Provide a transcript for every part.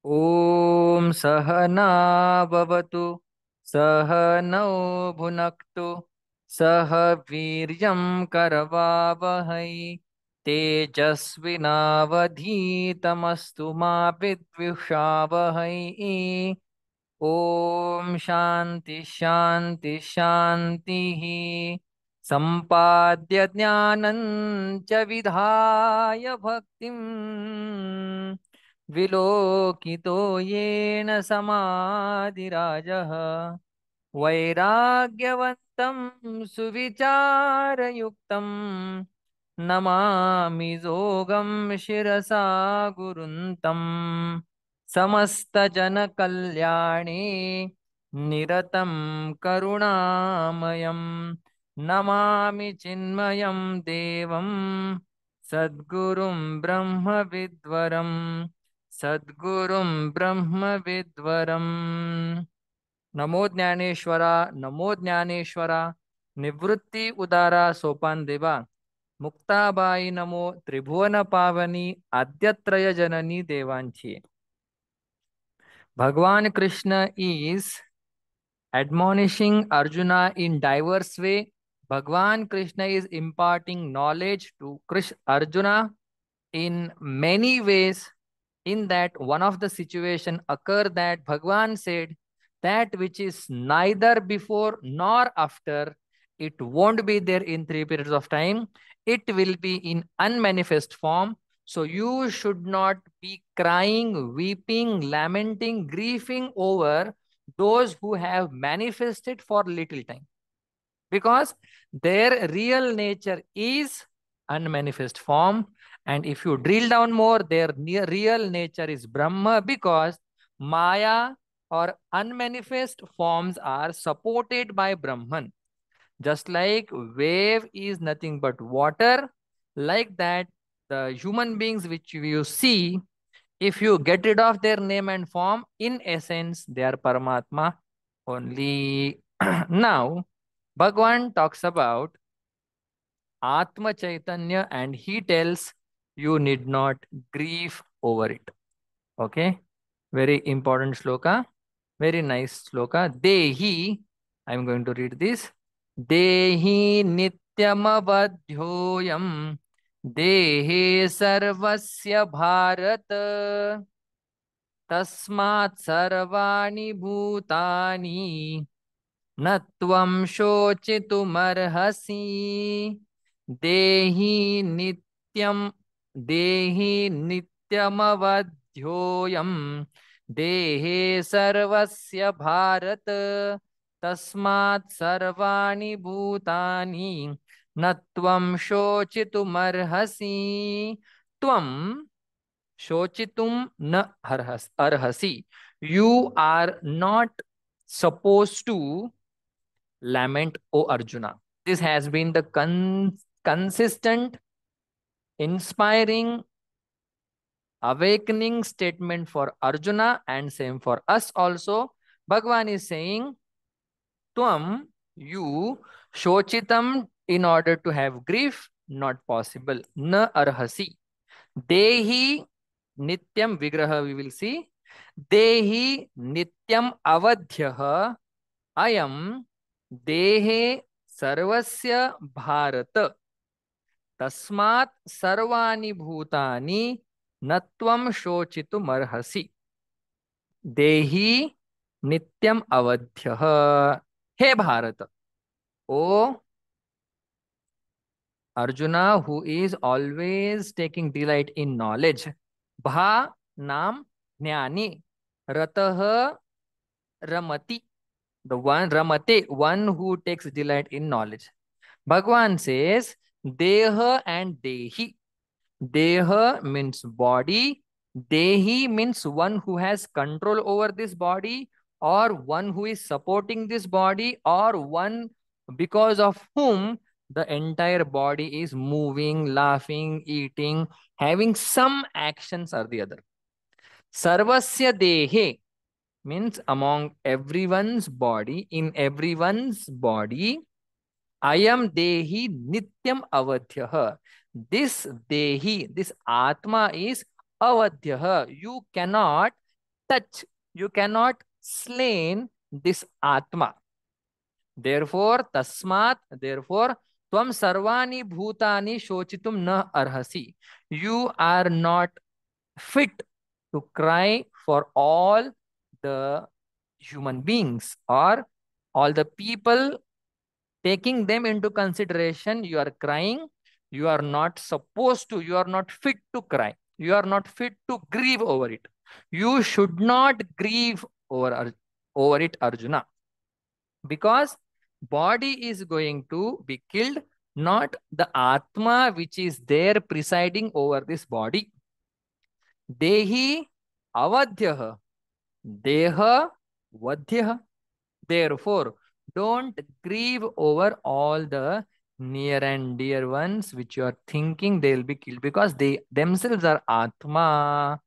ॐ सहना भवतु सहनौ भुनक्तु सह वीर्यं करवावहै तेजस्विनावधीतमस्तु मा विद्विषावहै। ओम शांति शांति शांति। संपाद्य ज्ञानं च विधाय भक्तिं विलोकितो येन समाधिराजः वैराग्यवन्तं सुविचारयुक्तं नमामि जोगं शिरसा गुरुन्तम् समस्तजनकल्याणे निरतं करुणामयं नमामि चिन्मयं देवं सद्गुरुं ब्रह्मविद्वरं सद्गुरुं ब्रह्मविद्वरम्। नमो ज्ञानेश्वरा नमो ज्ञानेश्वरा निवृत्ति उदारा सोपान देवा मुक्ताबाई नमो त्रिभुवन पावनी आद्यत्रय जननी देवांची। Bhagwan Krishna is admonishing Arjuna in diverse way. Bhagwan Krishna is imparting knowledge to Arjuna in many ways. In that one of the situation occur that Bhagwan said that which is neither before nor after, it won't be there in 3 periods of time. It will be in unmanifest form. So you should not be crying, weeping, lamenting, grieving over those who have manifested for little time, because their real nature is unmanifest form. And if you drill down more, their real nature is Brahma, because Maya or unmanifest forms are supported by Brahman. Just like wave is nothing but water, like that the human beings which you see, if you get rid of their name and form, in essence they are Paramatma only. Now Bhagwan talks about Atma Chaitanya and he tells you need not grieve over it. Okay, very important shloka, very nice shloka. Dehi, I am going to read this. Dehi nityamavadhyoyam dehe sarvasya bharat tasmat sarvani bhutani न त्वं शोचितुमर्हसि देहि नित्यमवध्योऽयं देहे सर्वस्य भारत तस्मात् सर्वाणि भूतानि न त्वं शोचितुमर्हसि। त्वं शोचितुम न अर्हसि, you are not supposed to lament, O Arjuna. This has been the consistent, inspiring, awakening statement for Arjuna and same for us also. Bhagwan is saying, Tvam, you, shochitam, in order to have grief, not possible. Na arhasi. Dehi nityam vigraha, we will see. Dehi nityam avadhyah ayam देहे सर्वस्य भारत तस्मात् सर्वाणि भूतानि न त्वं शोचितुमर्हसि देहि नित्यम अवध्यः। हे भारत, ओ Arjuna, who is always taking delight in knowledge. Bha nam jnani, ratah ramati, the one ramate, one who takes delight in knowledge. Bhagwan says, Deha and Dehi. Deha means body. Dehi means one who has control over this body, or one who is supporting this body, or one because of whom the entire body is moving, laughing, eating, having some actions or the other. Sarvasya Dehe means among everyone's body, in everyone's body. Ayam Dehi Nityam Avadhyah. This Dehi, this Atma is Avadhyah. You cannot touch, you cannot slain this Atma. Therefore, tasmat, therefore, tvam sarvani bhutani shochitum na arhasi. You are not fit to cry for all the human beings or all the people. Taking them into consideration, you are crying. You are not supposed to, you are not fit to cry. You are not fit to grieve over it. You should not grieve over it, Arjuna, because body is going to be killed, not the Atma which is there presiding over this body. Dehi avadhyah, deha vadhyah. Therefore, don't grieve over all the near and dear ones which you are thinking they will be killed, because they themselves are Atma.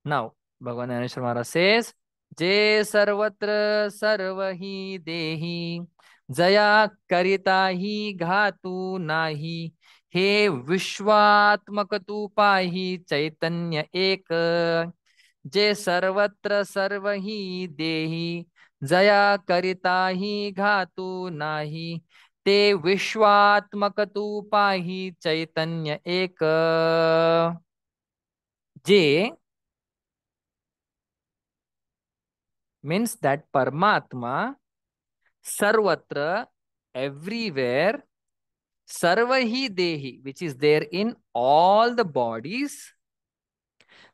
Now, Bhagavan Dhaneshwar Maharaj says, Je sarvatra sarvahi dehi jaya karita hi ghatu nahi he vishwatmak tu pahi chaitanya ek जे सर्वत्र सर्वहि देहि जया करिता ही घातु नाही ते विश्वात्मक तू पाहि चैतन्य एक जे means that Paramatma sarvatra, everywhere, sarvahi dehi, which is there in all the bodies,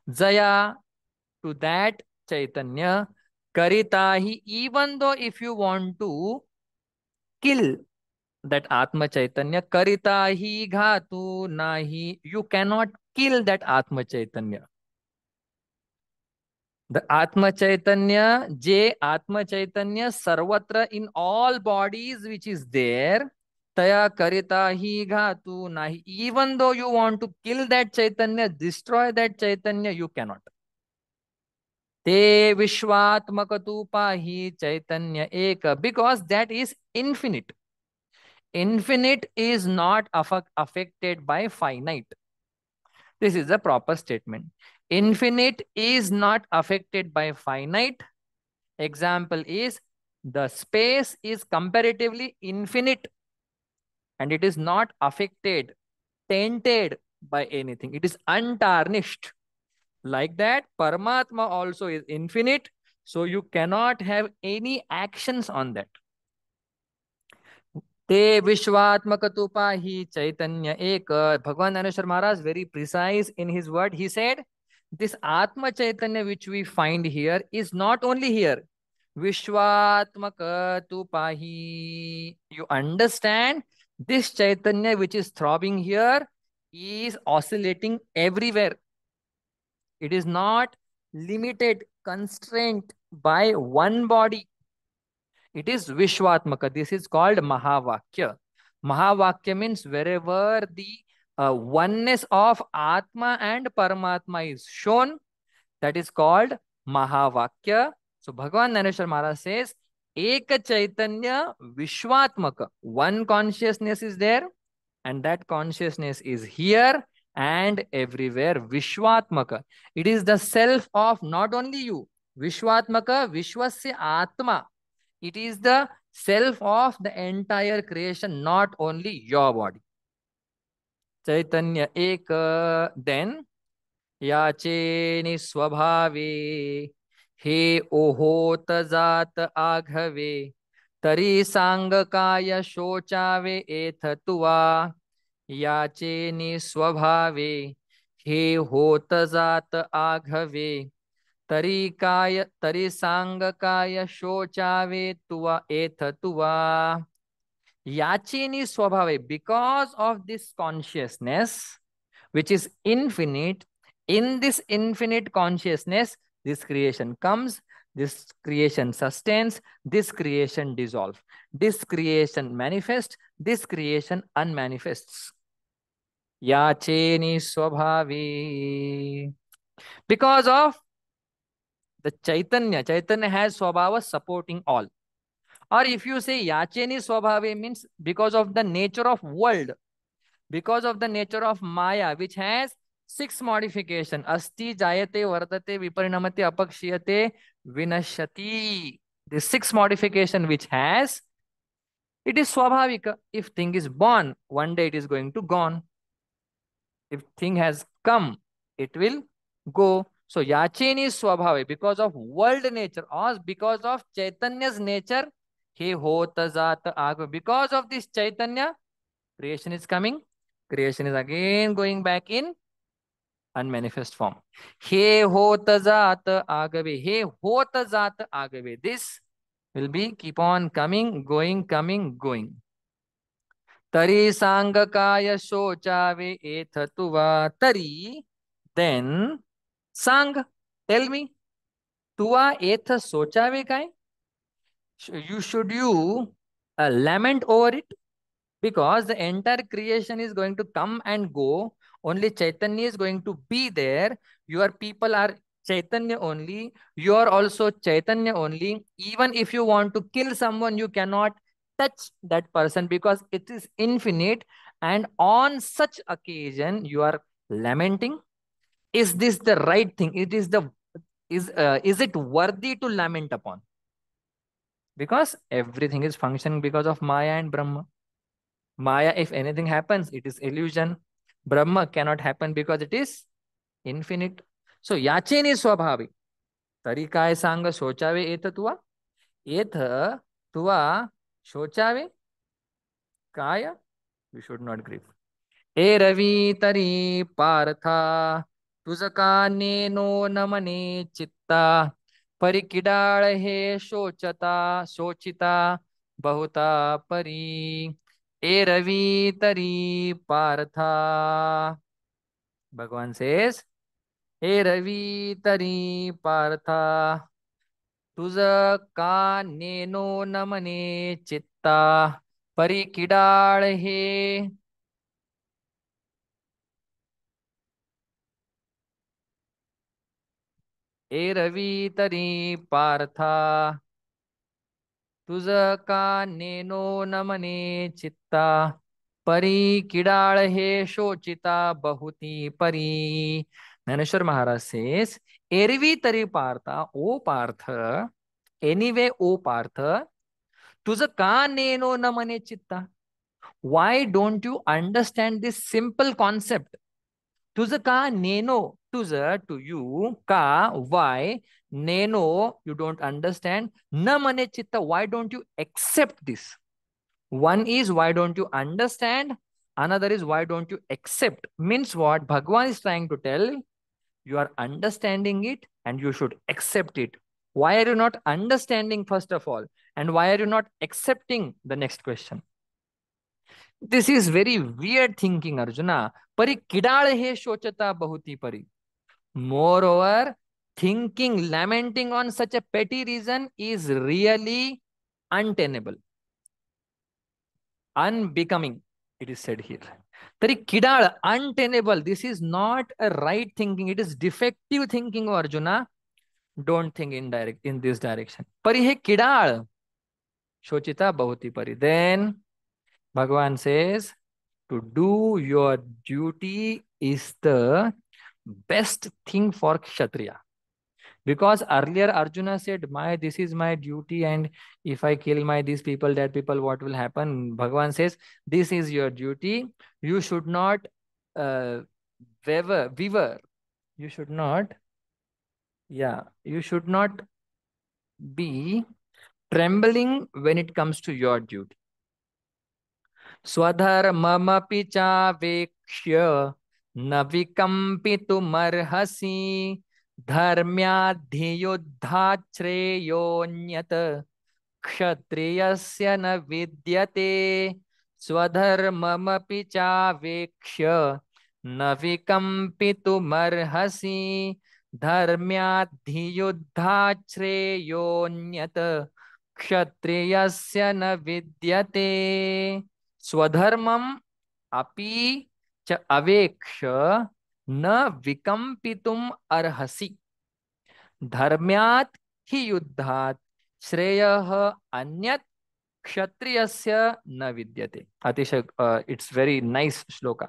jaya, to that Chaitanya, karitahi, even though if you want to kill that Atma Chaitanya, karitahi ghatu nahi, you cannot kill that Atma Chaitanya. The Atma Chaitanya, J Atma Chaitanya, sarvatra, in all bodies which is there, taya karitahi ghatu nahi. Even though you want to kill that Chaitanya, destroy that Chaitanya, you cannot. Te Vishwatmaka tu pahi Chaitanya Eka, because that is infinite. Infinite is not affected by finite. This is a proper statement. Infinite is not affected by finite. Example is the space is comparatively infinite and it is not affected, tainted by anything. It is untarnished. Like that, Paramatma also is infinite, so you cannot have any actions on that. Te Vishwatmaka Tupahi Chaitanya Eka. Bhagavan Dhaneshwar Maharaj, very precise in his word. He said, this Atma Chaitanya which we find here is not only here. Vishwatmaka Tupahi. You understand? This Chaitanya which is throbbing here is oscillating everywhere. It is not limited, constrained by one body. It is Vishwatmaka. This is called Mahavakya. Mahavakya means wherever the oneness of Atma and Paramatma is shown, that is called Mahavakya. So Bhagavan Dhaneshwar Maharaj says, Eka Chaitanya Vishwatmaka. One consciousness is there, and that consciousness is here and everywhere. Vishwatmaka. It is the self of not only you. Vishwatmaka, Vishwasya Atma. It is the self of the entire creation, not only your body. Chaitanya Eka. Then याचे निस्वभावे हे ओहोत जात आघवे तरी सांग काय शोचावे एथ तुवा याचे निस्वभावे हे होत जात आघवे तरी सांग काय शोचावे तुवा एथ तुवा याचे निस्वभावे. Because of this consciousness which is infinite, in this infinite consciousness, this creation comes, this creation sustains, this creation dissolves, this creation manifests, this creation unmanifests. Yacheni swabhavi. Because of the Chaitanya, Chaitanya has swabhava supporting all. Or if you say Yacheni swabhavi means because of the nature of world, because of the nature of Maya, which has Six modification. Asti, jayate, vardate, viparinamate, apakshiyate, vinashati. The six modification which has, it is swabhavika. If thing is born, one day it is going to gone. If thing has come, it will go. So yachin is swabhavi because of world nature or because of Chaitanya's nature. He hota zat agva. Because of this Chaitanya, creation is coming. Creation is again going back in unmanifest form. He hota zat agave. He hota zat agave. This will be keep on coming, going, coming, going. Tari sangakaya shochave ethatuva. Tari, then sang, tell me, tuva etha sochave kai? You lament over it because the entire creation is going to come and go. Only Chaitanya is going to be there. Your people are Chaitanya only. You are also Chaitanya only. Even if you want to kill someone, you cannot touch that person because it is infinite. And on such occasion, you are lamenting. Is this the right thing? Is it worthy to lament upon? Because everything is functioning because of Maya and Brahma. Maya, if anything happens, it is illusion. Brahma cannot happen because it is infinite. So yachen is swabhavi. Tarikaya sanga sochave etha tuva. Etha tuva sochave kaya. We should not grieve. ए रवि तरी पार्था तुझका नेनो न मने चित्ता परिकिडाळ हे शोचता शोचिता बहुता परी ए रवि तरी पार्था भगवान says हे रवि तरी पार्था तुझ का नेनो न मने चित्ता परिकिडाळ हे ए रवि तरी पार्था तुझ का नेनो न मने चित्ता परी किडाळ हे शोचिता बहुती परी. ज्ञानेश्वर महाराज says, एरवी तरी पार्था, ओ पार्थ, एनीवे ओ पार्थ, तुझ का नेनो न मने चित्ता. Why don't you understand this simple concept? तुझ का neno, तुझ to you, का why, neno you don't understand, न मने चित्ता why don't you accept this? One is why don't you understand, another is why don't you accept. Means what Bhagwan is trying to tell, you are understanding it and you should accept it. Why are you not understanding first of all, and why are you not accepting the next question? This is very weird thinking, Arjuna. Pari kidal he shochata bahuti pari. Moreover, thinking, lamenting on such a petty reason is really untenable, unbecoming, it is said here. Tari kidal, untenable. This is not a right thinking. It is defective thinking, Arjuna. Don't think in this direction. Pari he kidal. Shochita bahuti pari. Then Bhagavan says, to do your duty is the best thing for Kshatriya. Because earlier Arjuna said, this is my duty, and if I kill these people, that people, what will happen? Bhagavan says, this is your duty. You should not waver. You should not, you should not be trembling when it comes to your duty. स्वधर्ममपि चावेक्ष्य न विकम्पितुमर्हसि धर्म्याधियुद्धाश्रेयोऽन्यत् क्षत्रियस्य न विद्यते स्वधर्ममपि चावेक्ष्य न विकम्पितुमर्हसि धर्म्याधियुद्धाश्रेयोऽन्यत् क्षत्रियस्य न विद्यते स्वधर्मम अपि च अवेक्ष न विकम्पितुम अर्हसि धर्म्यात् हि युद्धात् श्रेयः अन्यत् क्षत्रियस्य न विद्यते. अतिशय इट्स वेरी नाइस श्लोका.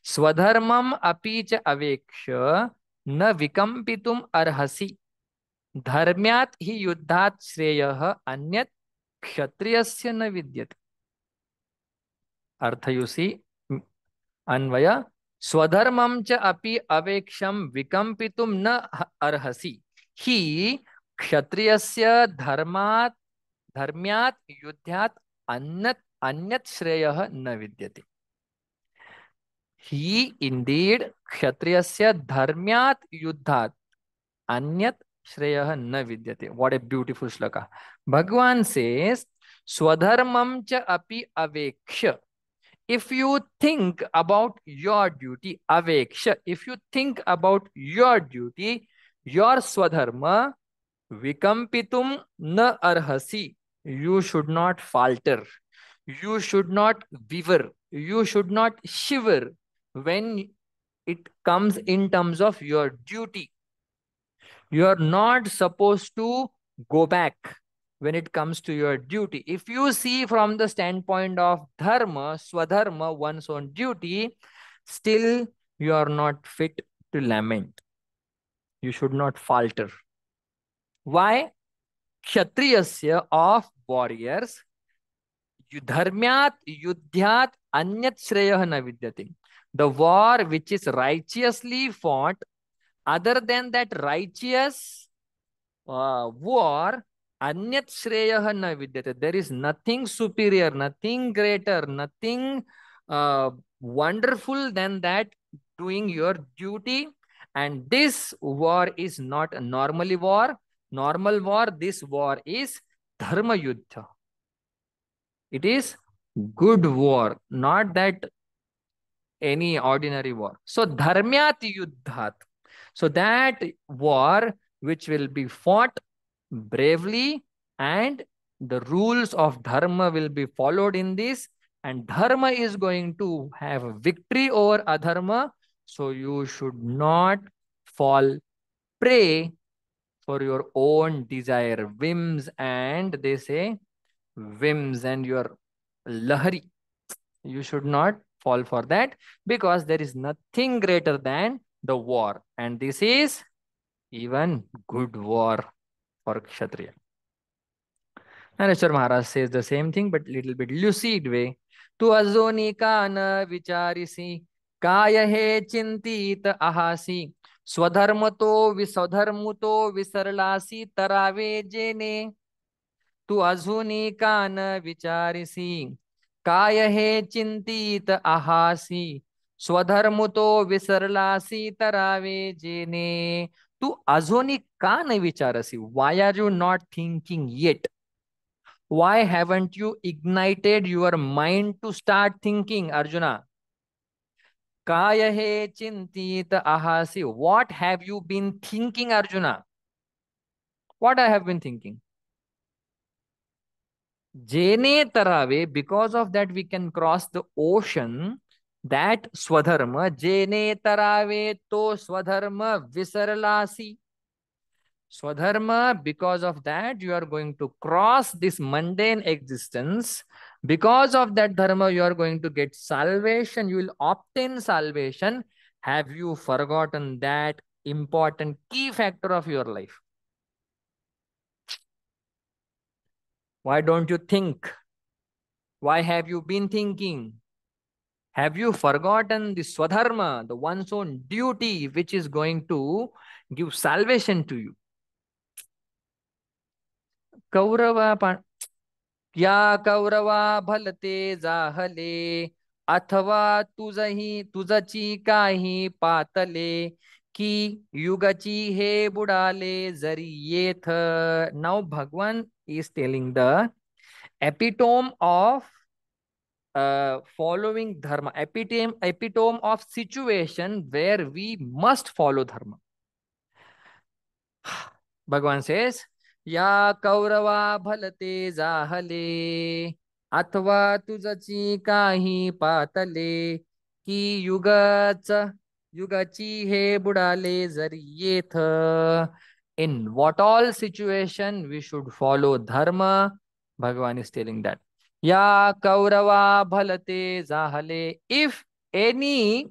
स्वधर्मम अपि च अवेक्ष्य न विकम्पितुम अर्हसि धर्म्यात् हि युद्धात् श्रेयः अन्यत् क्षत्रियस्य न विद्यते. अर्थ यू सी, अन्वय. स्वधर्मं च अपि अवेक्षम विकम्पितुम न अर्हसि हि क्षत्रियस्य धर्मात् धर्म्यात् युद्धात् अन्यत् अन्यत् श्रेयः न विद्यते. ही इंडीड क्षत्रियस्य धर्म्यात् युद्धात् अन्यत् श्रेयः न विद्यते. What a beautiful shloka. भगवान सेज स्वधर्मं च अपि अवेक्ष्य. If you think about your duty, aveksha, if you think about your duty, your swadharma, vikampitum na arhasi, you should not falter, you should not waver, you should not shiver when it comes in terms of your duty. You are not supposed to go back when it comes to your duty. If you see from the standpoint of dharma, swadharma, one's own duty, still you are not fit to lament. You should not falter. Why? Kshatriyasya of warriors, dharmyat yudhyat anyat shreyah na vidyate. The war which is righteously fought, other than that righteous war, anyat shreyah na vidyate. There is nothing superior, nothing greater, nothing wonderful than that doing your duty. And this war is not a normally war, normal war. This war is dharma yuddha. It is good war, not that any ordinary war. So dharmyat yuddhat. So that war which will be fought bravely, and the rules of dharma will be followed in this, and dharma is going to have a victory over adharma. So you should not fall prey for your own desire, whims, and they say whims and your lahari. You should not fall for that, because there is nothing greater than the war, and this is even good war for Kshatriya. Nareshwar Maharaj says the same thing, but little bit lucid way. Tu azoni ka na vicharisi, kaya he chintit ahasi, swadharmato viswadharmuto visarlasi tarave jene. तू अजूनी का न विचारिसी, काय हे चिंतित आहासी, स्वधर्म तो विसरलासी तरावे जेने. तू अजूनी का न विचारसी. Why are you not thinking yet? Why haven't you ignited your mind to start thinking, Arjuna? काय हे चिंतित आहासी. What have you been thinking, Arjuna? What I have been thinking? Jene tarave, because of that we can cross the ocean. That swadharma, jene tarave to swadharma visarlasi. Swadharma, because of that you are going to cross this mundane existence. Because of that dharma you are going to get salvation, you will obtain salvation. Have you forgotten that important key factor of your life? Why don't you think? Why have you been thinking? Have you forgotten the swadharma, the one's own duty, which is going to give salvation to you? Kaurava या कौरवा भलते जाहले, अथवा तुझची काही पातले, की युगाची हे बुडाले जरी येथ. Now Bhagwan is telling the epitome of following dharma, epitome of situation where we must follow dharma. Bhagwan says, या कौरवा भलते जाहले, अथवा तुझची काही पातले, की युगाची हे बुडाले जरी येथ. In what all situation we should follow dharma. Bhagwan is telling that. Ya Kaurava bhalate zahale. If any,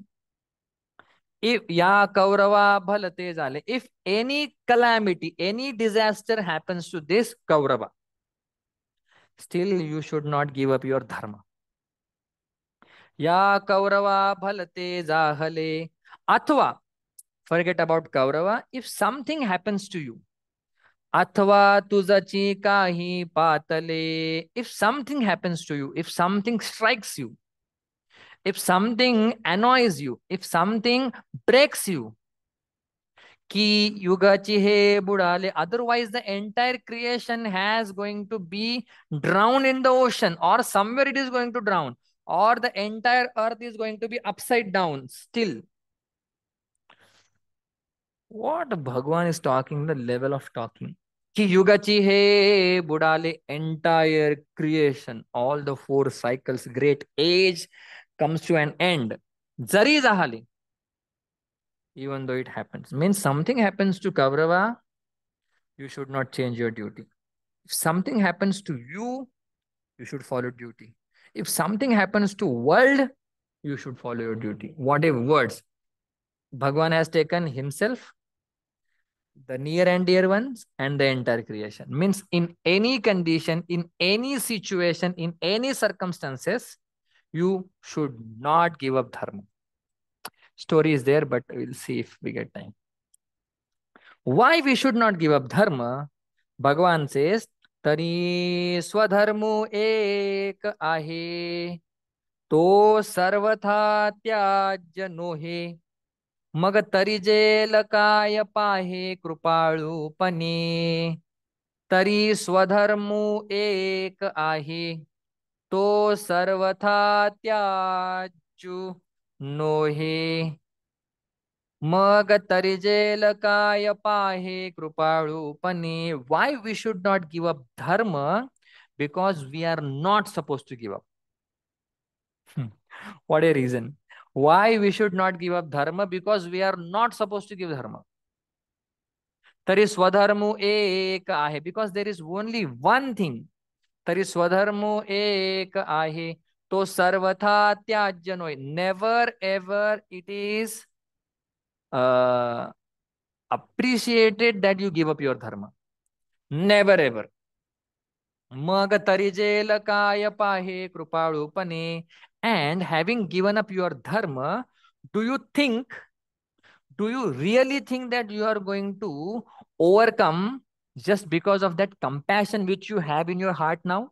if ya Kaurava bhalate jale, if any calamity, any disaster happens to this Kaurava, still you should not give up your dharma. Ya Kaurava bhalate jahale. Athva, forget about Kaurava. If something happens to you, अथवा तुझची काही पातले, if something happens to you, if something strikes you, if something annoys you, if something breaks you, की युगाची हे बुडाले, otherwise the entire creation has going to be drowned in the ocean, or somewhere it is going to drown, or the entire earth is going to be upside down still. What Bhagwan is talking, the level of talking. कि युगाची हे बुडाले, entire creation, all the four cycles, great age comes to an end. Jari jahale, even though it happens. Means something happens to Kaurava, you should not change your duty. If something happens to you, you should follow duty. If something happens to world, you should follow your duty. What if words? Bhagwan has taken himself, the near and dear ones, and the entire creation. Means in any condition, in any situation, in any circumstances, you should not give up dharma. Story is there, but we'll see if we get time. Why we should not give up dharma? Bhagavan says, तरी स्वधर्मो एक आहे, तो सर्वथा त्याज्य नोहे. मग तरी jail काय पाहे कृपाळूपणे, तरी स्वधर्मो एक आहे, तो सर्वथा त्याज्य नोहे. मग तरी जेल काय पाहे कृपाळूपणे. Why we should not give up dharma? Because we are not supposed to give up. What a reason. Why we should not give up dharma? Because we are not supposed to give dharma. तरी स्वधर्मो एक आहे. Because there is only one thing. तरी स्वधर्मो एक आहे, तो सर्वथा त्याज्य नोहे. Never ever it is appreciated that you give up your dharma. Never ever. मग तरी जेल काय पाहे कृपाळूपणे. And having given up your dharma, do you really think that you are going to overcome just because of that compassion which you have in your heart now?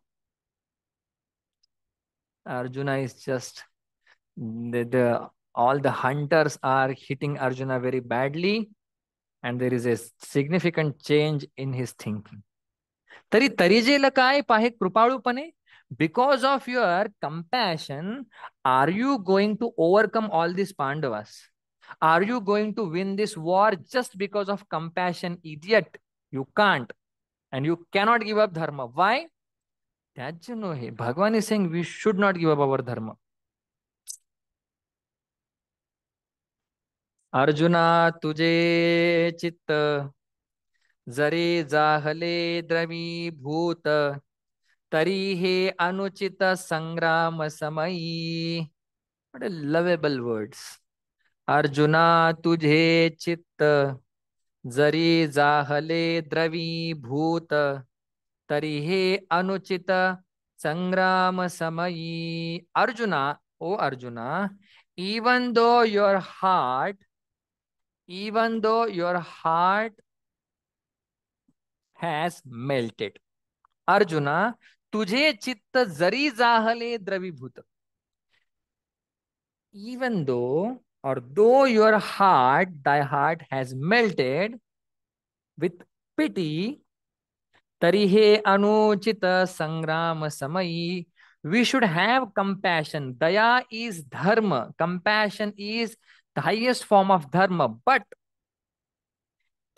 Arjuna is just, all the hunters are hitting Arjuna very badly, and there is a significant change in his thinking. तरी तरी jail काय पाहे कृपाळूपणे. Because of your compassion, are you going to overcome all these Pandavas? Are you going to win this war just because of compassion? Idiot, you can't, and you cannot give up dharma. Why? That's no hai. Bhagwan is saying we should not give up our dharma. Arjuna तुझे चित्त जरी जाहले द्रवीभूत, तरी हे अनुचित संग्राम समयी. What a lovable words. Arjuna तुझे चित्त जरी जाहले द्रवीभूत, तरी हे अनुचित संग्राम समयी. Arjuna, oh Arjuna, even though your heart, even though your heart has melted. Arjuna, तुझे चित्त जरी जाहले द्रवीभूत. Even though, or though your heart, thy heart has melted with pity, तरी हे अनुचित संग्राम समयी. We should have compassion. Daya is dharma. Compassion is the highest form of dharma. But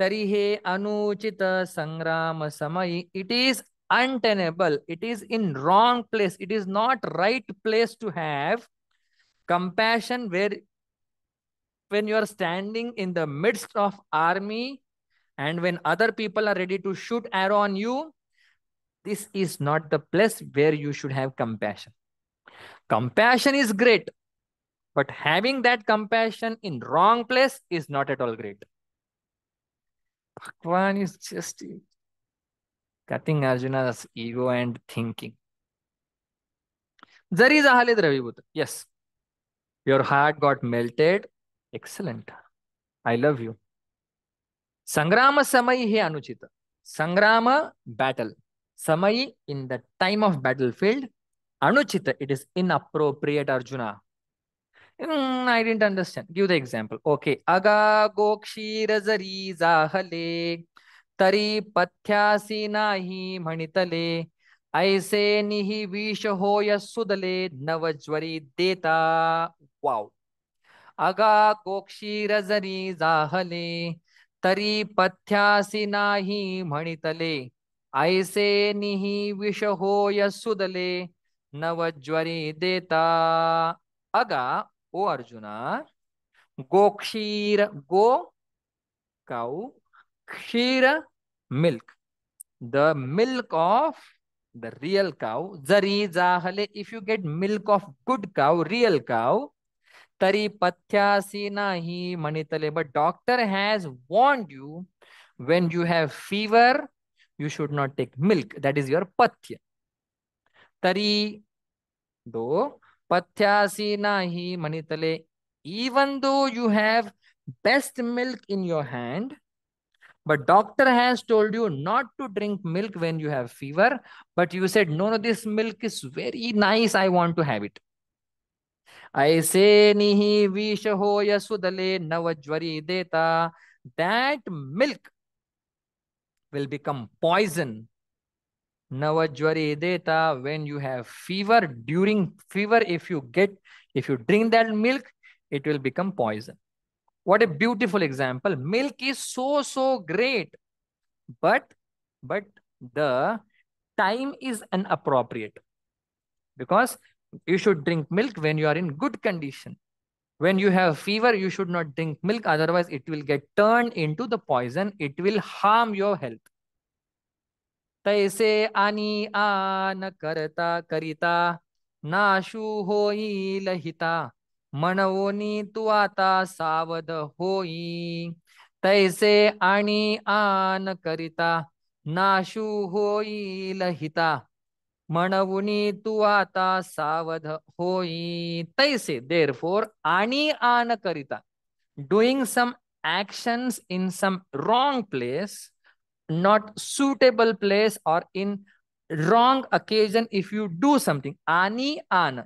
तरी हे अनुचित संग्राम समयी, it is untenable. It is in wrong place. It is not right place to have compassion, where when you are standing in the midst of army and when other people are ready to shoot arrow on you. This is not the place where you should have compassion. Compassion is great. But having that compassion in wrong place is not at all great. Bhagwan is just cutting Arjuna's ego and thinking. Jari zahalid Ravibhuta. Yes. Your heart got melted. Excellent. I love you. Sangrama Samai he Anuchita. Sangrama battle. Samai in the time of battlefield. Anuchita, it is inappropriate, Arjuna. I didn't understand. Give the example. Okay. Aga gokshira zari zahale. तरी पथ्यासी नाही म्हणितले ऐसे निही विष होय सुदले नवज्वरी देता. वाव. अगा गोक्षीर जरी जाहले तरी पथ्यासी नाही म्हणितले ऐसे निही विष होय सुदले नवज्वरी देता. अगा, ओ अर्जुना, गोक्षीर, गो cow, kshira, milk, the milk of the real cow. Zari jahale, if you get milk of good cow, real cow, tari pathyasi nahi manitale. But doctor has warned you, when you have fever, you should not take milk. That is your pathya. Tari do pathyasi nahi manitale. Even though you have best milk in your hand, but doctor has told you not to drink milk when you have fever, but you said, no, no, this milk is very nice, I want to have it. ऐसे निहि विष होय सुदले नवज्वरी देता. That milk will become poison. Navajwari deta, when you have fever, during fever, if you drink that milk, it will become poison. What a beautiful example. Milk is so great, but the time is inappropriate, because you should drink milk when you are in good condition. When you have fever, you should not drink milk, otherwise it will get turned into the poison. It will harm your health. तैसे आणि आन करता करिता नाशू होईल हिता मनवोनी तू आता सावध होई. तैसे आणि आन करिता नाशू होईल हिता मनवुनी तू आता सावध होई. तैसे, therefore, आणि आन करिता, doing some actions in some wrong place, not suitable place, or in wrong occasion. If you do something ani an,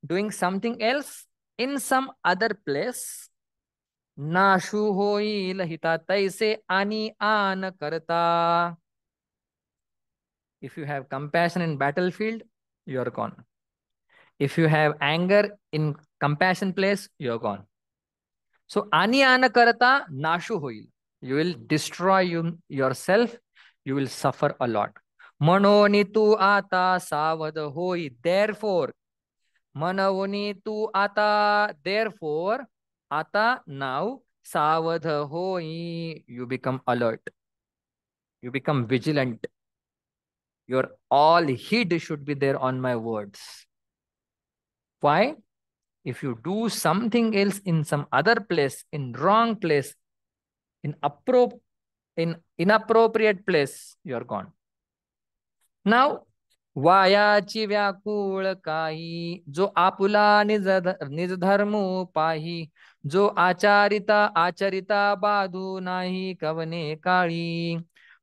doing something else in some other place, nashu hoil hita taise ani an karta. If you have compassion in battlefield, you are gone. If you have anger in compassion place, you are gone. So ani an karta nashu hoil. You will destroy yourself. You will suffer a lot. Manoni tu ata savad hoi. Therefore, manoni tu ata. Therefore, ata now savad hoi. You become alert. You become vigilant. Your all heed should be there on my words. Why? If you do something else in some other place, in wrong place, in inappropriate place, you are gone. Now, वायाची व्याकुळ काही जो आपुला निज धर्म पाही जो आचरिता बाधू नाही कवने काळी.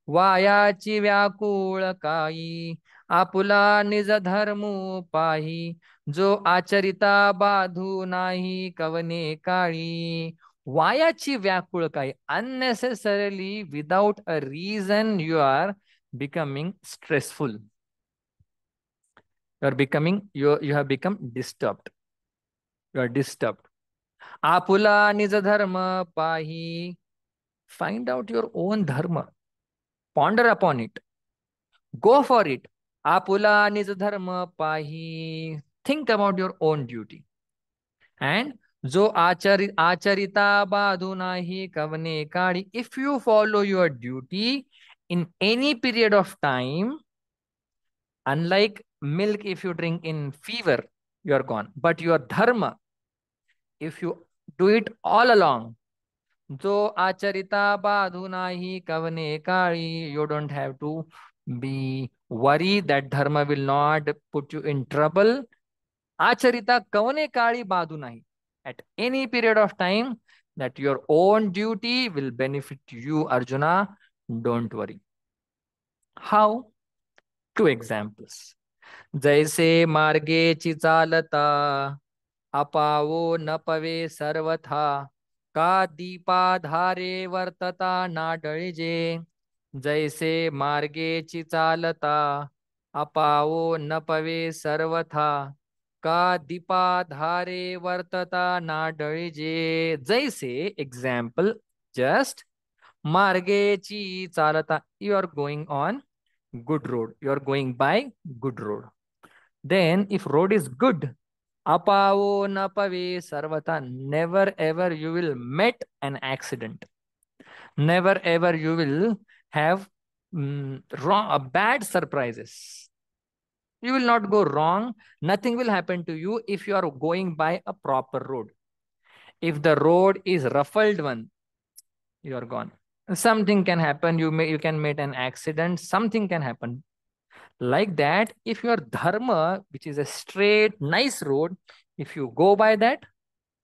वायाची व्याकुळ काही आपुला निज धर्म पाही जो आचरिता बाधू नाही कवने काळी. वायाची व्याकुळ काही, unnecessarily, without a reason, you are becoming stressful. You have become disturbed. You are disturbed. Apula nija dharma pahi. Find out your own dharma. Ponder upon it. Go for it. Apula nija dharma pahi. Think about your own duty. And जो आचरिता बाधू नाही कवने काळी. If you follow your duty in any period of time, unlike milk, if you drink in fever, you are gone. But your dharma, if you do it all along, जो आचरिता बाधू नाही कवने काळी, you don't have to be worried that dharma will not put you in trouble. Acharita kavane kali badu nahi. At any period of time, that your own duty will benefit you, Arjuna. Don't worry. How? Two examples. जैसे मार्गेची चालता अपावो न पवे सर्वथा, का दीपाधारे वर्तता ना डळिजे. जैसे मार्गेची चालता अपावो न पवे सर्वथा, का दीपाधारे वर्तता ना डळिजे. जैसे example, just मार्गेची चालता, you are going on good road, you are going by good road. Then if road is good, apavo napave sarvata, never ever you will met an accident, never ever you will have wrong bad surprises. You will not go wrong, nothing will happen to you if you are going by a proper road. If the road is ruffled one, you are gone. Something can happen, you can meet an accident, something can happen. Like that, if your dharma, which is a straight nice road, if you go by that,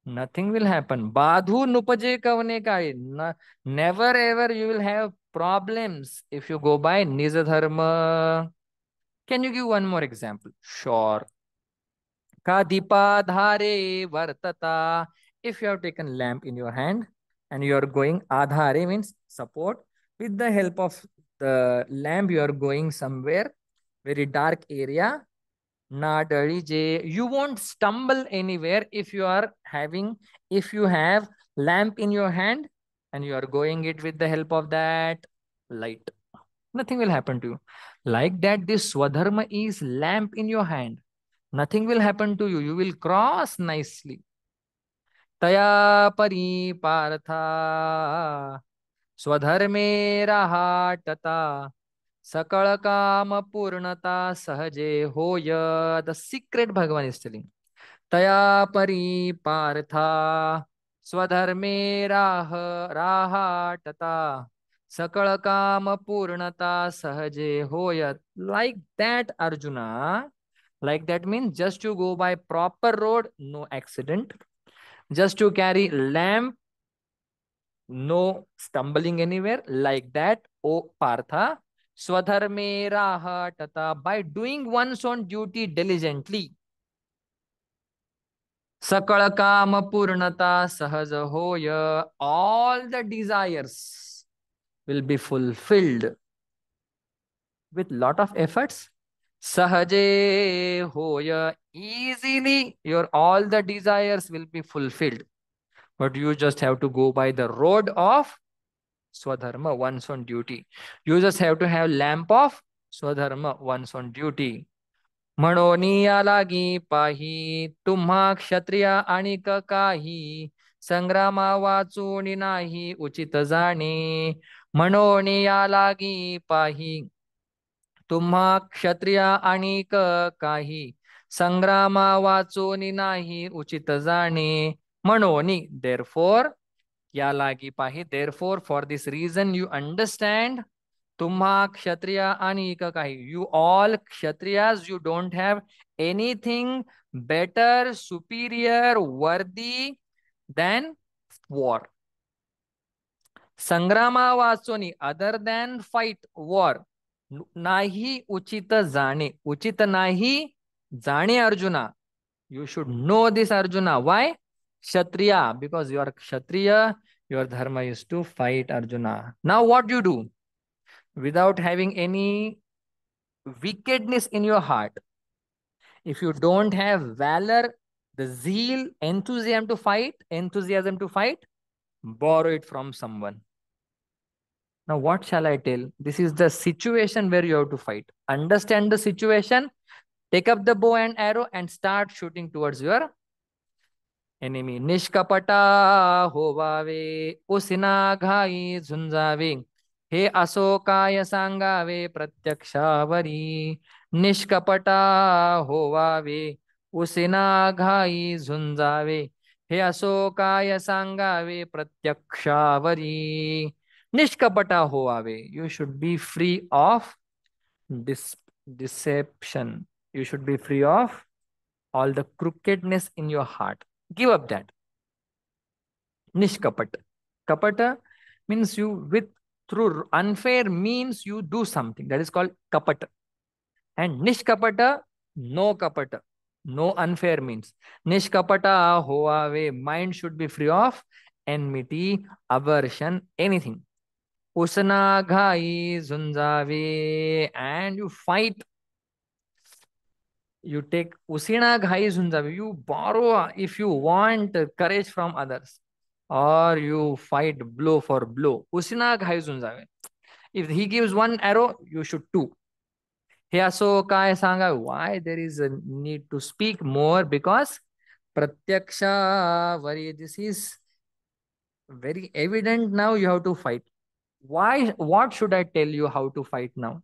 nothing will happen. Badhu nupaje kavane kai. Never ever you will have problems if you go by nija dharma. Can you give one more example? Sure. Ka dhare vartata. If you have taken lamp in your hand and you are going, adhare means support. With the help of the lamp, you are going somewhere, very dark area. Nadalije, you won't stumble anywhere if you have lamp in your hand and you are going it with the help of that light. Nothing will happen to you. Like that, this Swadharma is lamp in your hand. Nothing will happen to you. You will cross nicely. Taya pari partha स्वधर्मे राहाटता सकळ काम पूर्णता सहजे होय. The secret Bhagavan is telling. तया परी पार्था स्वधर्मे राहाटता सकळ काम पूर्णता सहजे होय. Like that, Arjuna. Like that means just to go by proper road, no accident. Just to carry lamp, no stumbling anywhere. Like that, O Partha, Swadharme Rahatata, by doing one's own duty diligently, Sakala Kama Purnata Sahaja Hoya, all the desires will be fulfilled with lot of efforts. Sahaje Hoya, easily your all the desires will be fulfilled. But you just have to go by the road of Swadharma, one's on duty. You just have to have lamp of Swadharma, one's on duty. म्हणोनी या लागी पाही तुम्हा क्षत्रिया आणि काही संग्रामा वाचून नाही उचित जाणे. म्हणोनी या लागी पाही तुम्हा क्षत्रिया आणि काही संग्रामा वाचून नाही उचित जाणे. म्हणोनी therefore या लागी पाही, therefore for this reason you understand, तुम्हा क्षत्रिया आणि काही, you all kshatriyas, you don't have anything better, superior, worthy than war. Sangrama वाचोनी, other than fight, war. नाही उचित जाणे, उचित नाही जाणे arjuna. You should know this, Arjuna. Why? Kshatriya, because you are Kshatriya, your dharma is to fight, Arjuna. Now what you do? Without having any wickedness in your heart, if you don't have valor, the zeal, enthusiasm to fight, borrow it from someone. Now what shall I tell? This is the situation where you have to fight. Understand the situation, take up the bow and arrow and start shooting towards your enemy. निष्कपटा होवावे उसिना घाई झुंजावे, हे असो काय सांगावे प्रत्यक्षावरी. निष्कपटा होवावे उसिना घाई झुंजावे, हे असो काय सांगावे प्रत्यक्षावरी, निष्कपटा होवावे. You should be free of deception. You should be free of all the crookedness in your heart. Give up that. Nishkapat. Kapata means you with through unfair means you do something. That is called kapata. And nishkapata, no kapata. No unfair means. Nishkapata hoave. Mind should be free of enmity, aversion, anything. Usana ghai zunjave, and you fight. You take usina ghai zunjave. You borrow if you want courage from others, or you fight blow for blow. Usina ghai zunjave. If he gives one arrow, you should two. He also काय सांगा, why there is a need to speak more, because pratyaksha vari, this is very evident. Now you have to fight. Why? What should I tell you how to fight now?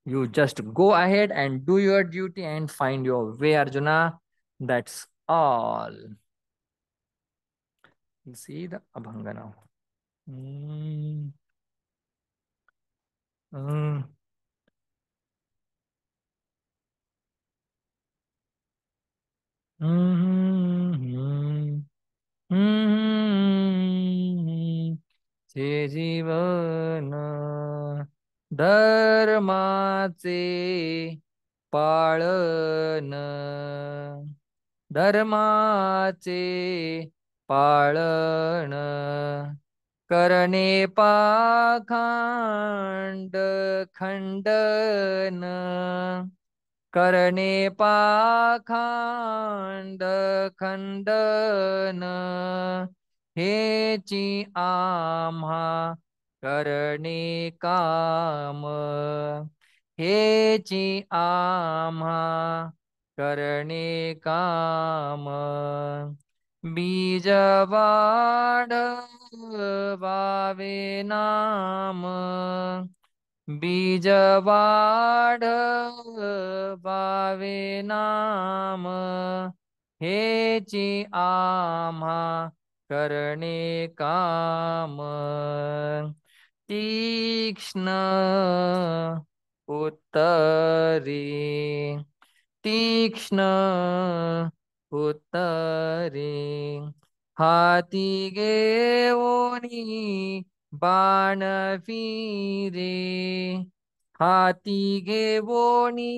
You just go ahead and do your duty and find your way, Arjuna. That's all. You see the Abhanga now. Mm, mm, mm, mm, हे जीवन धर्माचे पाळन, धर्माचे पाळन करणे पाखांड खंडन, करणे पाखांड खंडन हेची आम्हा करणे काम, हेची आम्हा करणे काम. बीज वाढवावे नाम, बीज वाढवावे नाम हेची आम्हा करणे काम. तीक्ष्ण उत्तरी, तीक्ष्ण उत्तरी हाती घेऊनी बाण फिरे, हाती घेऊनी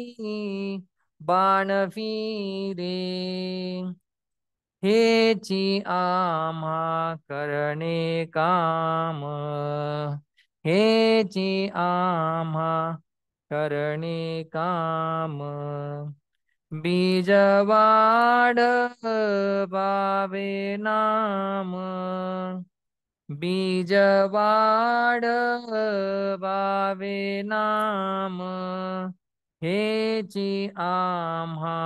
बाण फिरे हेची आम्हा करणे काम, हेची आम्हा करणे काम. बीज वाढवावे नाम, बीज वाढवावे नाम हेची आम्हा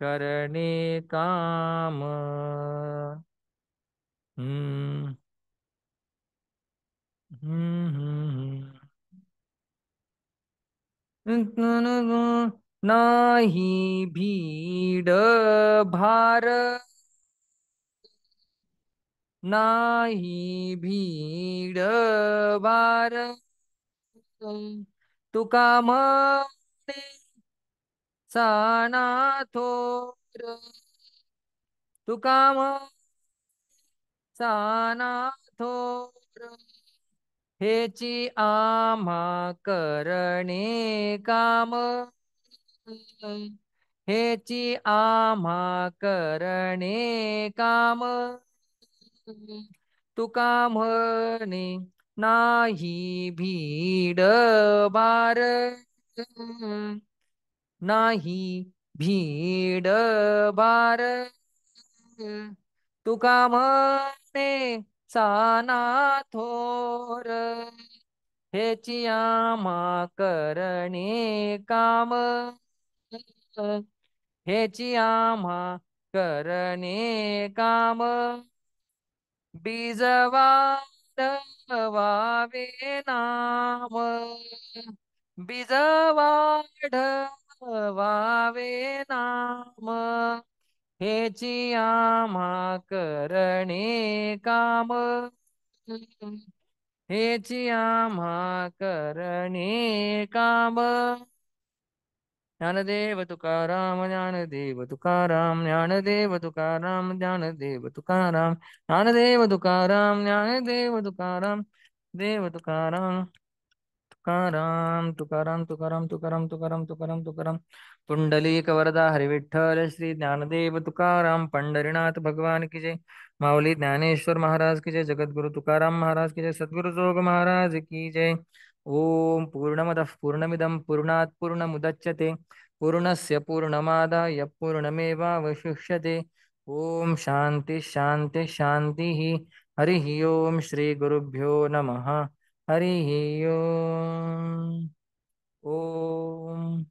करणे काम. हम्म हम्म नाही भीड भार, नाही भीड भार तुका म्हणे साना थोर, तुका म्हणे साना थोर हेची आम्हा करणे काम, हेची आम्हा करणे काम. तुका म्हणे नाही भीड बार, नाही भीड बार तुका म्हणे साना थोर हेची आम्हा करणे काम, हेची आम्हा करणे काम. बीज वाढवावे नाम, बीज वाढवावे नाम हेची आम्हा करणे काम, हेची आम्हा करणे काम. ज्ञानदेव तुकाराम, ज्ञानदेव तुकाराम, ज्ञानदेव तुकाराम, ज्ञानदेव तुकाराम, ज्ञानदेव तुकाराम, ज्ञानदेव तुकाराम, देव तुकाराम. तुकाराम तुकाराम तुकाराम तुकाराम तुकाराम तुकाराम तुकाराम. पुंडलिक वरदा हरि विठ्ठल श्री ज्ञानदेव तुकाराम पंढरीनाथ भगवान की जय. माऊली ज्ञानेश्वर महाराज की जय. जगद्गुरु तुकाराम महाराज की जय. सद्गुरु जोग महाराज की जय. ओम पूर्णमदः पूर्णमिदं पूर्णात् पूर्णमुदच्यते पूर्णस्य पूर्णमादाय पूर्णमेवावशिष्यते. ओम शांति शांति शांतिः. हरिः ओम श्री गुरुभ्यो नमः. हरिः ओम. ओम.